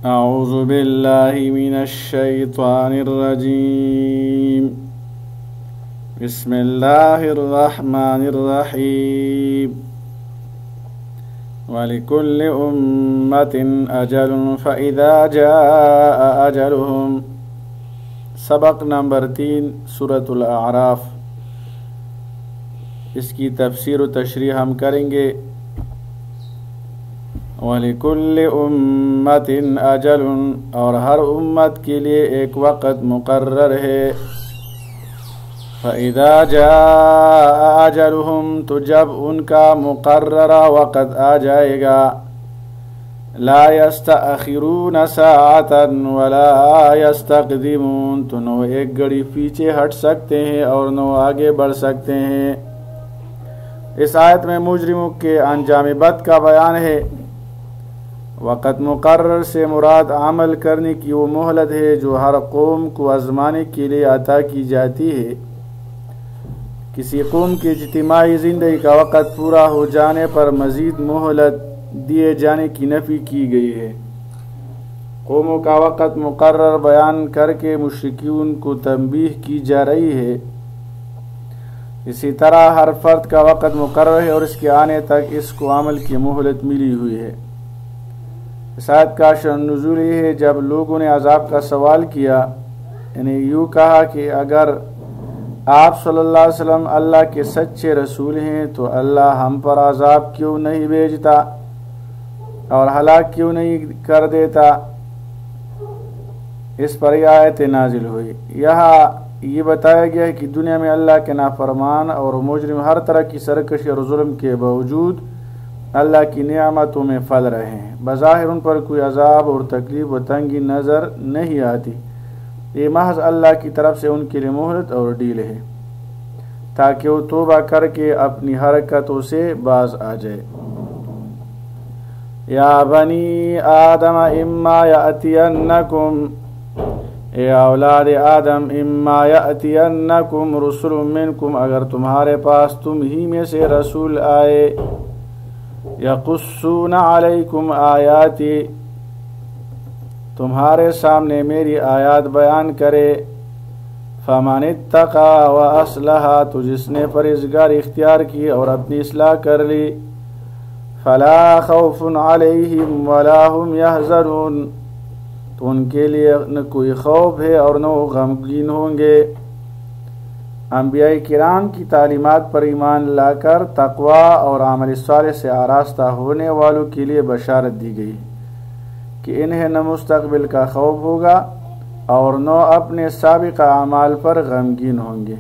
اعوذ باللہ من الشیطان الرجیم بسم اللہ الرحمن الرحیم وَلِكُلِّ أُمَّةٍ أَجَلٌ فَإِذَا جَاءَ أَجَلُهُمْ۔ سبق نمبر 3 سورۃ الاعراف۔ اس کی تفسیر و تشریح ہم کریں گے۔ وَلِكُلِّ أُمَّةٍ أَجَلٌ، اور ہر امت کے لیے ایک وقت مقرر ہے۔ فَإِذَا جَاءَ أَجَلُهُمْ، تو جب ان کا مقررہ وقت آ جائے گا، لَا يَسْتَأْخِرُونَ سَاعَةً وَلَا يَسْتَقْدِمُونَ، تو نہ ایک گھڑی پیچھے ہٹ سکتے ہیں اور نہ آگے بڑھ سکتے ہیں۔ اس آیت میں مجرموں کے انجام بد کا بیان ہے۔ وقت مقرر سے مراد عمل کرنے کی وہ مہلت ہے جو ہر قوم کو آزمانے کے لیے عطا کی جاتی ہے۔ کسی قوم کی اجتماعی زندگی کا وقت پورا ہو جانے پر مزید مہلت دیے جانے کی نفی کی گئی ہے۔ قوموں کا وقت مقرر بیان کر کے مشرکین کو تنبیہ کی جا رہی ہے۔ اسی طرح ہر فرد کا وقت مقرر ہے اور اس کے آنے تک اس کو عمل کی مہلت ملی ہوئی ہے۔ اس آیت کا شأن نزول یہ ہے جب لوگوں نے عذاب کا سوال کیا، یعنی یوں کہا کہ اگر آپ صلی اللہ علیہ وسلم اللہ کے سچے رسول ہیں تو اللہ ہم پر عذاب کیوں نہیں بھیجتا اور ہلاک کیوں نہیں کر دیتا۔ اس پر یہ آیت نازل ہوئی۔ یہاں یہ بتایا گیا ہے کہ دنیا میں اللہ کے نافرمان اور مجرم ہر طرح کی سرکشی اور ظلم کے باوجود اللہ کی نعمتوں میں پھل رہے ہیں۔ بظاہر ان پر کوئی عذاب اور تکلیف و تنگی نظر نہیں آتی، یہ محض اللہ کی طرف سے ان کے لیے مہلت اور ڈیل ہے تاکہ وہ توبہ کر کے اپنی حرکتوں سے باز آ جائے۔ یا بنی آدم اما یأتینکم، اے اولاد آدم، اما یأتینکم رسل منکم، اگر تمہارے پاس تم ہی میں سے رسول آئے، یقصون علیکم آیاتی، تمہارے سامنے میری آیات بیان کرے، فمن اتقى واصلح، تو جس نے پرہیزگاری اختیار کی اور اپنی اصلاح کر لی، فلا خوف علیہم ولا هم يحزنون، تو ان کے لیے نہ کوئی خوف ہے اور نہ وہ غمگین ہوں گے۔ انبیاء کرام کی تعلیمات پر ایمان لا کر تقوی اور عمل صالح سے آراستہ ہونے والوں کے لیے بشارت دی گئی کہ انہیں نہ مستقبل کا خوف ہوگا اور نہ اپنے سابقہ اعمال پر غمگین ہوں گے۔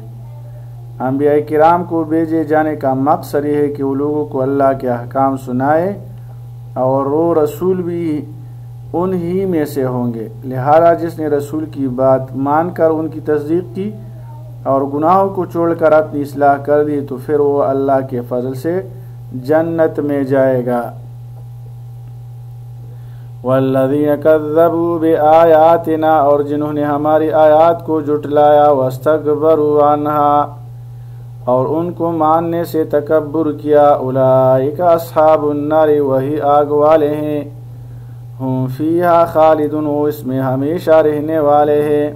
انبیاء کرام کو بھیجے جانے کا مقصد یہ ہے کہ وہ لوگوں کو اللہ کے احکام سنائے اور وہ رسول بھی انہی میں سے ہوں گے۔ لہذا جس نے رسول کی بات مان کر ان کی تصدیق کی اور گناہوں کو چھوڑ کر اپنی اصلاح کر دی تو پھر وہ اللہ کے فضل سے جنت میں جائے گا۔ والذین کذبوا بآیاتنا، اور جنہوں نے ہماری آیات کو جھٹلایا، واستکبروا عنہا، اور ان کو ماننے سے تکبر کیا، اولئک اصحاب النار، وہی آگ والے ہیں، ہم فیہا خالدون، وہ اس میں ہمیشہ رہنے والے ہیں۔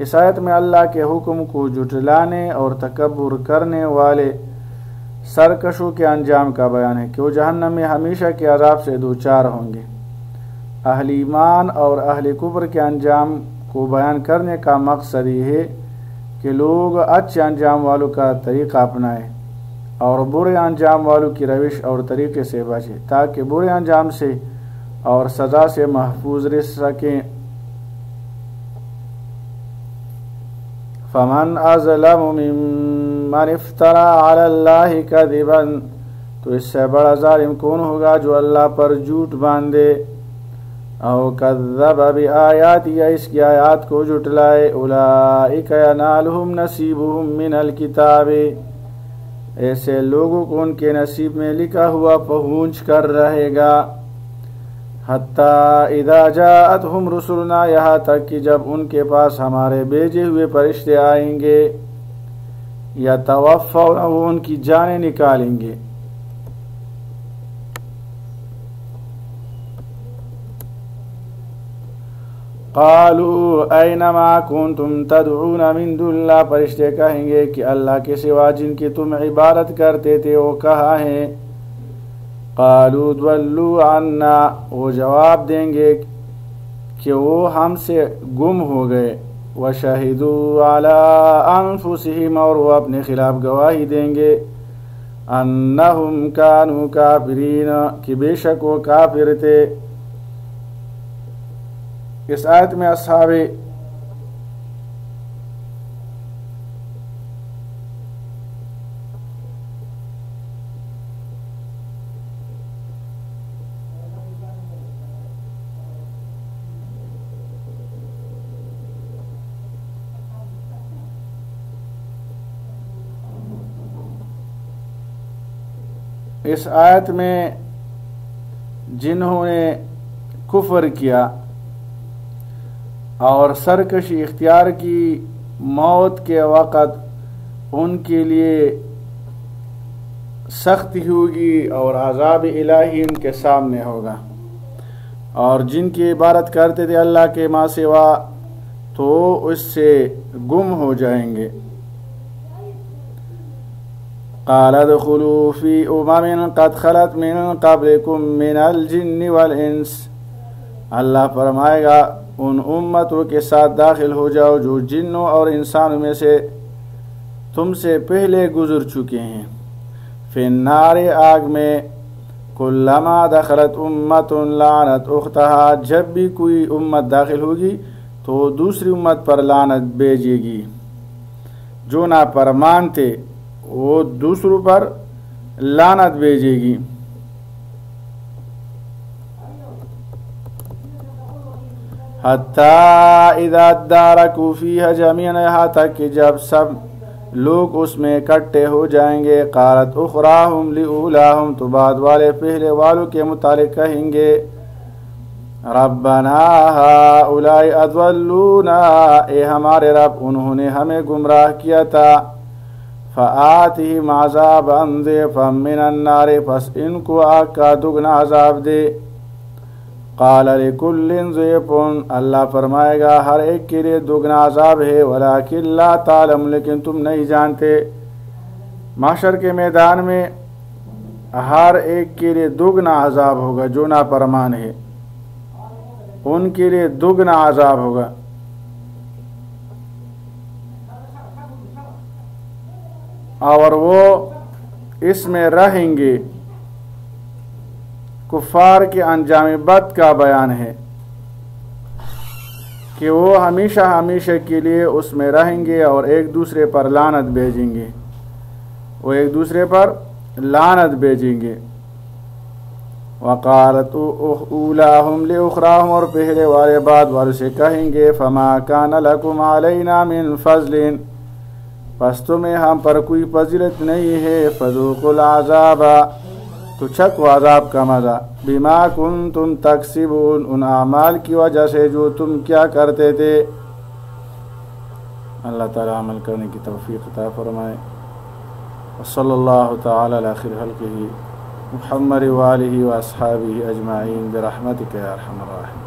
اس آیت میں اللہ کے حکم کو جھٹلانے اور تکبر کرنے والے سرکشوں کے انجام کا بیان ہے کہ وہ جہنم میں ہمیشہ کے عذاب سے دوچار ہوں گے۔ اہل ایمان اور اہل کفر کے انجام کو بیان کرنے کا مقصد یہ ہے کہ لوگ اچھے انجام والوں کا طریقہ اپنائیں اور برے انجام والوں کی روش اور طریقے سے بچیں تاکہ برے انجام سے اور سزا سے محفوظ رہ سکیں۔ فمن اظلم ممن افترى على الله كذبا، تو اس سے بڑا ظالم کون ہوگا جو اللہ پر جھوٹ باندھے، او کذب بآیات، یا اس کی آیات کو جھٹلائے، اولئک ینالهم نصیبهم من الکتاب، ایسے لوگوں کو ان کے نصیب میں لکھا ہوا پہنچ کر رہے گا۔ حتیٰ اذا جاءتهم رسلنا، یہاں تک کہ جب ان کے پاس ہمارے بھیجے ہوئے فرشتے آئیں گے، یتوفون، وہ ان کی جانیں نکالیں گے، قالوا اینما کنتم تدعون من دون اللہ، فرشتے کہیں گے کہ اللہ کے سوا جن کی تم عبادت کرتے تھے وہ کہاں ہیں؟ قالوا ضلوا عنا، وہ جواب دیں گے کہ وہ ہم سے گم ہو گئے. وشہدوا علی انفسہم، اور وہ اپنے خلاف گواہی دیں گے انہم کانوا کافرین، کہ بے شک وہ کافر تھے. اس آیت میں اصحاب اس آیت میں جنہوں نے کفر کیا اور سرکشی اختیار کی، موت کے وقت ان کے لیے سختی ہوگی اور عذاب الہی ان کے سامنے ہوگا. اور جن کی عبادت کرتے تھے اللہ کے ماں سوا تو اس سے گم ہو جائیں گے. قال ادخلوا فی امم قد خلت من قبلکم من الجن والانس، اللہ فرمائے گا ان امتوں کے ساتھ داخل ہو جاؤ جو جنوں اور انسانوں میں سے تم سے پہلے گزر چکے ہیں. فی النار، آگ میں، کلما دخلت امت لعنت اختہا، جب بھی کوئی امت داخل ہوگی تو دوسری امت پر لعنت بھیجے گی. جو نافرمان تھے وہ دوسروں پر لعنت بھیجے گی. حتی اذا ادارکوا فیہا جميعا، یہاں تک کہ جب سب لوگ اس میں اکٹھے ہو جائیں گے. قالت اخراہم لأولاہم، تو بعد والے پہلے والوں کے متعلق کہیں گے ربنا ہؤلاء اضلونا، اے ہمارے رب انہوں نے ہمیں گمراہ کیا تھا. فآتہم عذابا ضعفا من النار، پس ان کو آگ کا دگنا عذاب دے. قال لکل ضعف، اللہ فرمائے گا ہر ایک کے لیے دگنا عذاب ہے. ولکن لا تعلم، لیکن تم نہیں جانتے. محشر کے میدان میں ہر ایک کے لیے دگنا عذاب ہوگا. جو نافرمان ہے ان کے لیے دگنا عذاب ہوگا. اور وہ اس میں رہیں گے. کفار کے انجام بد کا بیان ہے کہ وہ ہمیشہ ہمیشہ کے لیے اس میں رہیں گے اور ایک دوسرے پر لعنت بھیجیں گے. وہ ایک دوسرے پر لعنت بھیجیں گے. وقالت اولاہم لاخراہم، اور پہلے والے بعد والوں سے کہیں گے فما کان لکم علینا من فضل، پس تمہیں ہم پر کوئی فضیلت نہیں ہے. فذوقوا العذاب، تو چکھو عذاب کا مزہ. بما کنتم تکسبون، ان اعمال کی وجہ سے جو تم کیا کرتے تھے. اللہ تعالی عمل کرنے کی توفیق عطا فرمائے. وصلی اللہ تعالی علی خیر خلقہ محمد وآلہ واصحابہ اجمعین برحمتک یا ارحم الراحمین.